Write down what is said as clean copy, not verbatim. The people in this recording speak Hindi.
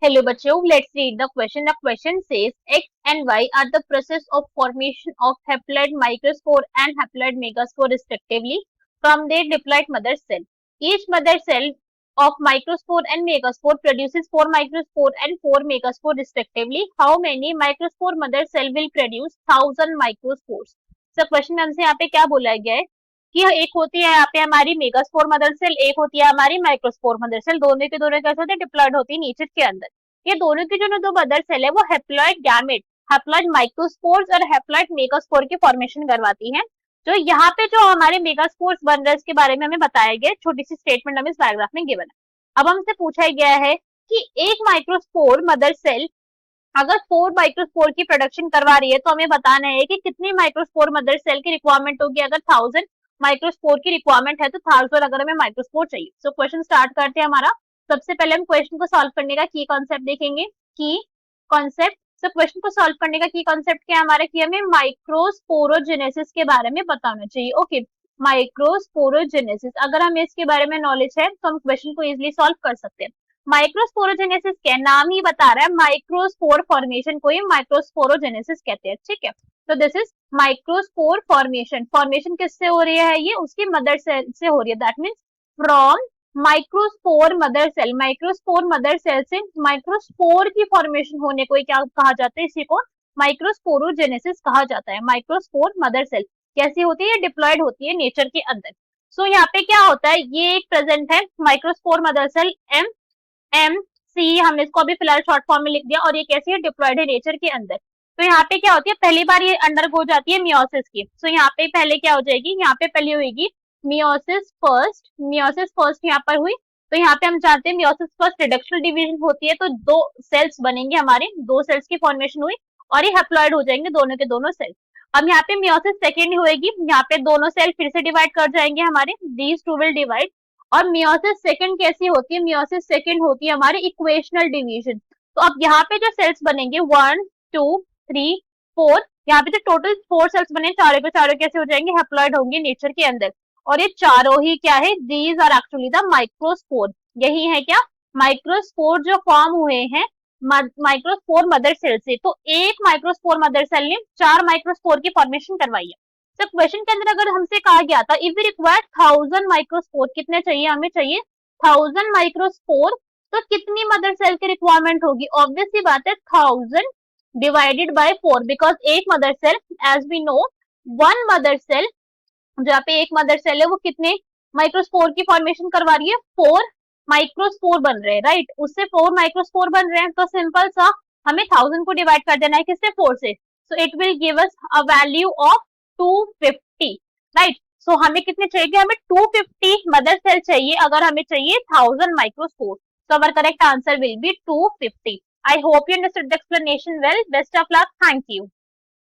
Hello बच्चों, let's read the question. The question says X and Y are the process of formation of haploid microspore and haploid megaspore respectively from their diploid mother cell. Each mother cell of microspore and megaspore produces 4 microspore and 4 megaspore respectively. How many microspore mother cell will produce 1000 microspores? So question हमसे यहाँ पे क्या बोला गया है कि एक होती है यहाँ पे हमारी मेगास्पोर मदर सेल, एक होती है हमारी माइक्रोस्पोर मदर सेल, दोनों के दोनों कैसे होते हैं, डिप्लॉयड होती है नीचे के अंदर। ये दोनों की जो दो मदर सेल है वो हैप्लॉइड गैमेट, हैप्लॉइड माइक्रोस्पोर्स और हैप्लॉइड मेगास्पोर की फॉर्मेशन करवाती हैं। जो यहाँ पे जो हमारे मेगास्पोर्स बन रहे हैं इसके बारे में हमें बताया गया, छोटी सी स्टेटमेंट हमें इस पैराग्राफ में गिवन है। अब हमसे पूछा गया है कि एक माइक्रोस्पोर मदर सेल अगर 4 माइक्रोस्पोर की प्रोडक्शन करवा रही है तो हमें बताना है कि कितनी माइक्रोस्पोर मदर सेल की रिक्वायरमेंट होगी। अगर 1000 माइक्रोस्पोर की रिक्वायरमेंट है तो 1000 अगर हमें माइक्रोस्पोर चाहिए। सो क्वेश्चन स्टार्ट करते हैं हमारा। सबसे पहले हम क्वेश्चन को सॉल्व करने का की कॉन्सेप्ट देखेंगे। की कॉन्सेप्ट, सो क्वेश्चन को सॉल्व करने का की कॉन्सेप्ट क्या है हमारा कि हमें माइक्रोस्पोरोजेनेसिस के बारे में बताना चाहिए। ओके, माइक्रोस्पोरोजेनेसिस अगर हमें इसके बारे में नॉलेज है तो हम क्वेश्चन को इजिली सॉल्व कर सकते हैं। माइक्रोस्पोरोजेनेसिस क्या है, नाम ही बता रहा है, माइक्रोस्पोर फॉर्मेशन को ही माइक्रोस्पोरोजेनेसिस कहते हैं। ठीक है, तो this is microspore formation. Formation किससे हो रही है, ये उसकी मदर सेल से हो रही है। That means from microspore mother cell, microspore mother cell से माइक्रोस्पोर की फॉर्मेशन होने को क्या कहा जाता है, इसी को माइक्रोस्पोरोजेनेसिस कहा जाता है। माइक्रोस्पोर मदर सेल कैसी होती है, डिप्लॉयड होती है नेचर के अंदर। सो यहाँ पे क्या होता है, ये एक प्रेजेंट है माइक्रोस्पोर मदर सेल MC, हमने इसको अभी फिलहाल शॉर्ट फॉर्म में लिख दिया, और ये कैसी है, डिप्लॉयड है नेचर के अंदर। तो यहाँ पे क्या होती है, पहली बार ये अंडरगो जाती है मियोसिस की। सो यहाँ पे पहले क्या हो जाएगी, यहाँ पे पहले होगी मियोसिस फर्स्ट, मियोसिस फर्स्ट यहाँ पर हुई। तो यहाँ पे हम जानते हैं मियोसिस फर्स्ट रिडक्शनल डिवीजन होती है, तो 2 सेल्स बनेंगे हमारे, 2 सेल्स की फॉर्मेशन हुई और ये हैप्लॉइड हो जाएंगे दोनों के दोनों सेल। अब यहाँ पे मियोसिस सेकेंड होगी, यहाँ पे दोनों सेल फिर से डिवाइड कर जाएंगे हमारे, दीज टू विल डिवाइड। और मियोसिस सेकंड कैसी होती है, मियोसिस सेकंड होती है हमारी इक्वेशनल डिवीजन। तो अब यहाँ पे जो सेल्स बनेंगे 1 2 3 4, यहाँ पे जो टोटल 4 सेल्स बने, चारों के चारों कैसे हो जाएंगे, हैप्लॉइड होंगे नेचर के अंदर। और ये चारों ही क्या है, these are actually the microspore. यही है क्या, माइक्रोस्पोर जो फॉर्म हुए हैं माइक्रोस्पोर मदर सेल से। तो एक माइक्रोस्पोर मदर सेल ने 4 माइक्रोस्पोर की फॉर्मेशन करवाई है। तो क्वेश्चन के अंदर अगर हमसे कहा गया था इफ वी रिक्वायर 1000 माइक्रोस्पोर, कितने चाहिए, हमें चाहिए 1000 माइक्रोस्पोर, तो कितनी मदर सेल की रिक्वायरमेंट होगी, ऑब्वियस सी बात है 1000 डिवाइडेड बाय 4, बिकॉज एक mother cell, as we know, 1 mother cell, जहाँ पे एक मदर सेल है वो कितने माइक्रोस्पोर की फॉर्मेशन करवा रही है, 4 माइक्रोस्पोर बन रहे हैं, राइट, उससे 4 माइक्रोस्पोर बन रहे हैं। तो सिंपल सा हमें 1000 को डिवाइड कर देना है किससे, 4 से। So it will give us a value of 250, right. So हमें कितने चाहिए, हमें 250 मदर सेल चाहिए अगर हमें चाहिए 1000 microspore. So our correct answer will be 250. I hope you understood the explanation well. Best of luck. Thank you.